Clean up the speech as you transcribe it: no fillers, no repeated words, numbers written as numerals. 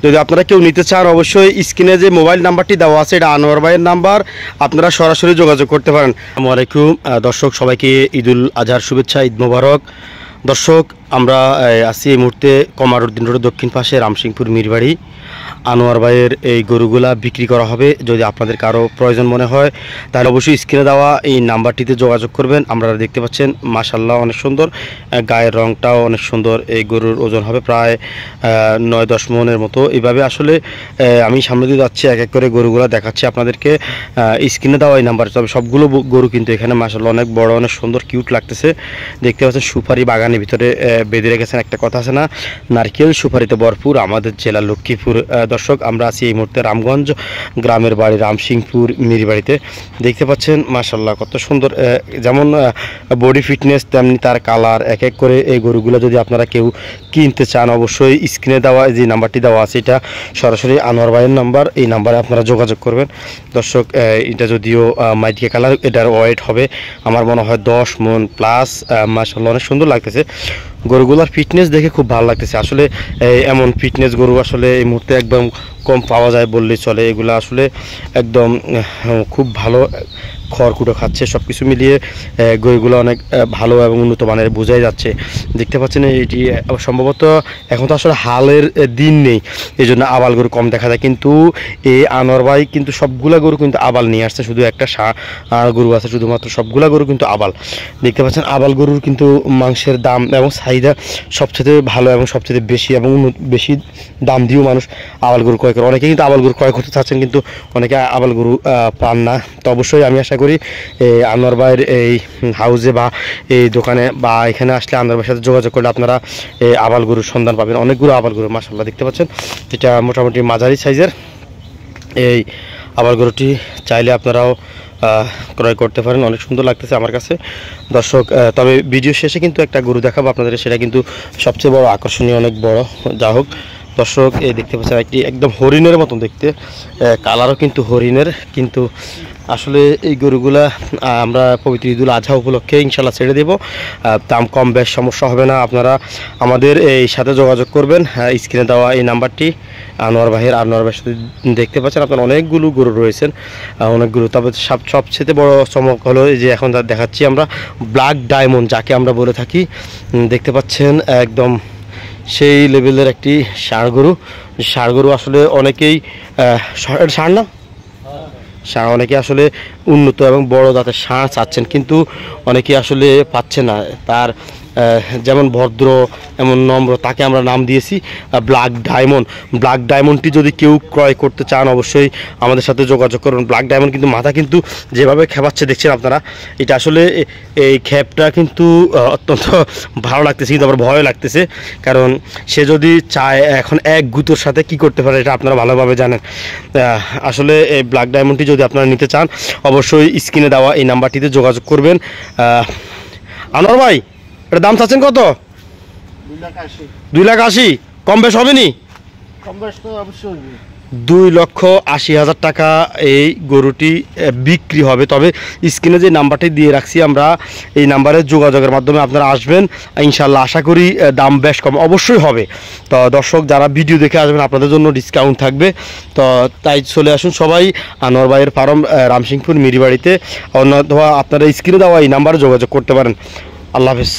যদি আপনারা কেউ নিতে চান অবশ্যই স্ক্রিনে যে মোবাইল নাম্বারটি দেওয়া আছে এটা আনোয়ার ভাইয়ের নাম্বার, আপনারা সরাসরি যোগাযোগ করতে পারেন। আসসালামু আলাইকুম দর্শক, সবাইকে ঈদুল আজহার শুভেচ্ছা, ঈদ মোবারক। দর্শক, আমরা আছি এই মুহূর্তে কমারউদ্দিন রোডের দক্ষিণ পাশে রামসিংপুর মিরবাড়ি। আনোয়ার ভাইয়ের এই গরুগুলা বিক্রি করা হবে। যদি আপনাদের কারো প্রয়োজন মনে হয় তাহলে অবশ্যই স্ক্রিনে দেওয়া এই নাম্বারটিতে যোগাযোগ করবেন। আপনারা দেখতে পাচ্ছেন মাশাআল্লাহ অনেক সুন্দর, গায়ের রংটাও অনেক সুন্দর। এই গরুর ওজন হবে প্রায় 9-10 মনের মতো। এইভাবে আসলে আমি সামনে দিয়ে যাচ্ছি, এক এক করে গরুগুলা দেখাচ্ছি আপনাদেরকে। স্ক্রিনে দেওয়া এই নাম্বার, তবে সবগুলো গরু কিন্তু এখানে মাশাআল্লাহ অনেক বড়, অনেক সুন্দর, কিউট লাগতেছে। দেখতে পাচ্ছেন সুপারি বাগানের ভিতরে বেঁধে রেখেছেন। একটা কথা আছে না, নারকেল সুপারিতে ভরপুর আমাদের জেলা লক্ষ্মীপুর। দর্শক, আমরা আছি এই মুহূর্তে রামগঞ্জ গ্রামের বাড়ি রামসিংপুর মিরবাড়িতে। দেখতে পাচ্ছেন মাশাআল্লাহ কত সুন্দর, যেমন বডি ফিটনেস তেমনি তার কালার। এক এক করে এই গরুগুলো যদি আপনারা কেউ কিনতে চান অবশ্যই স্ক্রিনে দেওয়া যে নাম্বারটি দেওয়া আছে এটা সরাসরি আনোয়ার ভাইয়ের নাম্বার, এই নাম্বারে আপনারা যোগাযোগ করবেন। দর্শক, এটা যদিও মাইটিয়া কালার, এটার ওয়েট হবে আমার মনে হয় 10 মন প্লাস। মাশাআল্লাহ অনেক সুন্দর লাগতেছে। গরুগুলার ফিটনেস দেখে খুব ভালো লাগতেছে। আসলে এমন ফিটনেস গরু আসলে এই মুহূর্তে একদম কম পাওয়া যায় বললেই চলে। এগুলো আসলে একদম খুব ভালো খড়কুটো খাচ্ছে। সব কিছু মিলিয়ে গরুগুলো অনেক ভালো এবং উন্নত মানের বোঝাই যাচ্ছে। দেখতে পাচ্ছেন এটি সম্ভবত এখন তো আসলে হালের দিন নেই, এই জন্য আবাল গরু কম দেখা যায়। কিন্তু এই আনোয়ার ভাই কিন্তু সবগুলা গরু কিন্তু আবাল নিয়ে আসছে। শুধু একটা গরু আছে শুধুমাত্র, সবগুলা গরু কিন্তু আবাল। দেখতে পাচ্ছেন আবাল গরুর কিন্তু মাংসের দাম এবং চাহিদা সবচেয়ে ভালো এবং সবচেয়ে বেশি, এবং বেশি দাম দিয়েও মানুষ আবাল গরু ক্রয় করে। অনেকে কিন্তু আবাল গরু ক্রয় করতে চাচ্ছেন কিন্তু অনেকে আবাল গরু পান না। তো অবশ্যই আমি আশা করি আনোয়ার ভাইয়ের এই হাউসে বা এই দোকানে বা এখানে আসলে আনোয়ার ভাইয়ের সাথে যোগাযোগ করলে আপনারা এই আবাল গরুর সন্ধান পাবেন। অনেকগুলো আবাল গরু মাশাআল্লাহ দেখতে পাচ্ছেন। এটা মোটামুটি মাঝারি সাইজের এই আবাল গরুটি চাইলে আপনারাও ক্রয় করতে পারেন। অনেক সুন্দর লাগতেছে আমার কাছে। দর্শক, তবে ভিডিও শেষে কিন্তু একটা গরু দেখাবো আপনাদের, সেটা কিন্তু সবচেয়ে বড় আকর্ষণীয়, অনেক বড়। যা হোক দর্শক, এই দেখতে পাচ্ছেন একটি একদম হরিণের মতন দেখতে, কালারও কিন্তু হরিণের। কিন্তু আসলে এই গরুগুলা আমরা পবিত্র ঈদুল আজহা উপলক্ষে ইনশাল্লাহ ছেড়ে দেব। দাম কম বেশ সমস্যা হবে না। আপনারা আমাদের এই সাথে যোগাযোগ করবেন। স্ক্রিনে দেওয়া এই নাম্বারটি আনোয়ার ভাইয়ের সাথে দেখতে পাচ্ছেন আপনার অনেকগুলো গরু রয়েছেন, অনেকগুলো। তবে সবচেয়ে বড় চমক হলো এই যে এখন দেখাচ্ছি আমরা ব্ল্যাক ডায়মন্ড, যাকে আমরা বলে থাকি। দেখতে পাচ্ছেন একদম সেই লেভেলের একটি ষাঁড় গরু। আসলে অনেকেই ষাঁড় না, অনেকে আসলে উন্নত এবং বড় জাতের ষাঁড় চাচ্ছেন, কিন্তু অনেকে আসলে পাচ্ছে না। তার যেমন ভদ্র এমন নম্র, তাকে আমরা নাম দিয়েছি ব্ল্যাক ডায়মন্ডটি যদি কেউ ক্রয় করতে চান অবশ্যই আমাদের সাথে যোগাযোগ করুন। ব্ল্যাক ডায়মন্ড কিন্তু মাথা কিন্তু যেভাবে খেপাচ্ছে দেখছেন আপনারা, এটা আসলে এই খেপটা কিন্তু অত্যন্ত ভালো লাগতেছে, কিন্তু আবার ভয় লাগতেছে। কারণ সে যদি চায় এখন এক গুঁতোর সাথে কি করতে পারে এটা আপনারা ভালোভাবে জানেন। আসলে এই ব্ল্যাক ডায়মন্ডটি যদি আপনারা নিতে চান অবশ্যই স্ক্রিনে দেওয়া এই নাম্বারটিতে যোগাযোগ করবেন। আনোয়ার ভাই, এটা দাম চাচ্ছেন কত? 2,80,000। কম বেশ হবে নি? 2,80,000 টাকা এই গরুটি বিক্রি হবে। তবে স্ক্রিনে যে নাম্বারটি দিয়ে রাখছি আমরা, এই নাম্বারে যোগাযোগের মাধ্যমে আপনারা আসবেন ইনশাল্লাহ। আশা করি দাম বেশ কম অবশ্যই হবে। তো দর্শক, যারা ভিডিও দেখে আসবেন আপনাদের জন্য ডিসকাউন্ট থাকবে। তো তাই চলে আসুন সবাই আনোয়ার ভাইয়ের ফার্ম রামসিংপুর মিরবাড়িতে। অন্যথা আপনারা স্ক্রিনে দেওয়া এই নাম্বারে যোগাযোগ করতে পারেন। আল্লাহ হাফেজ।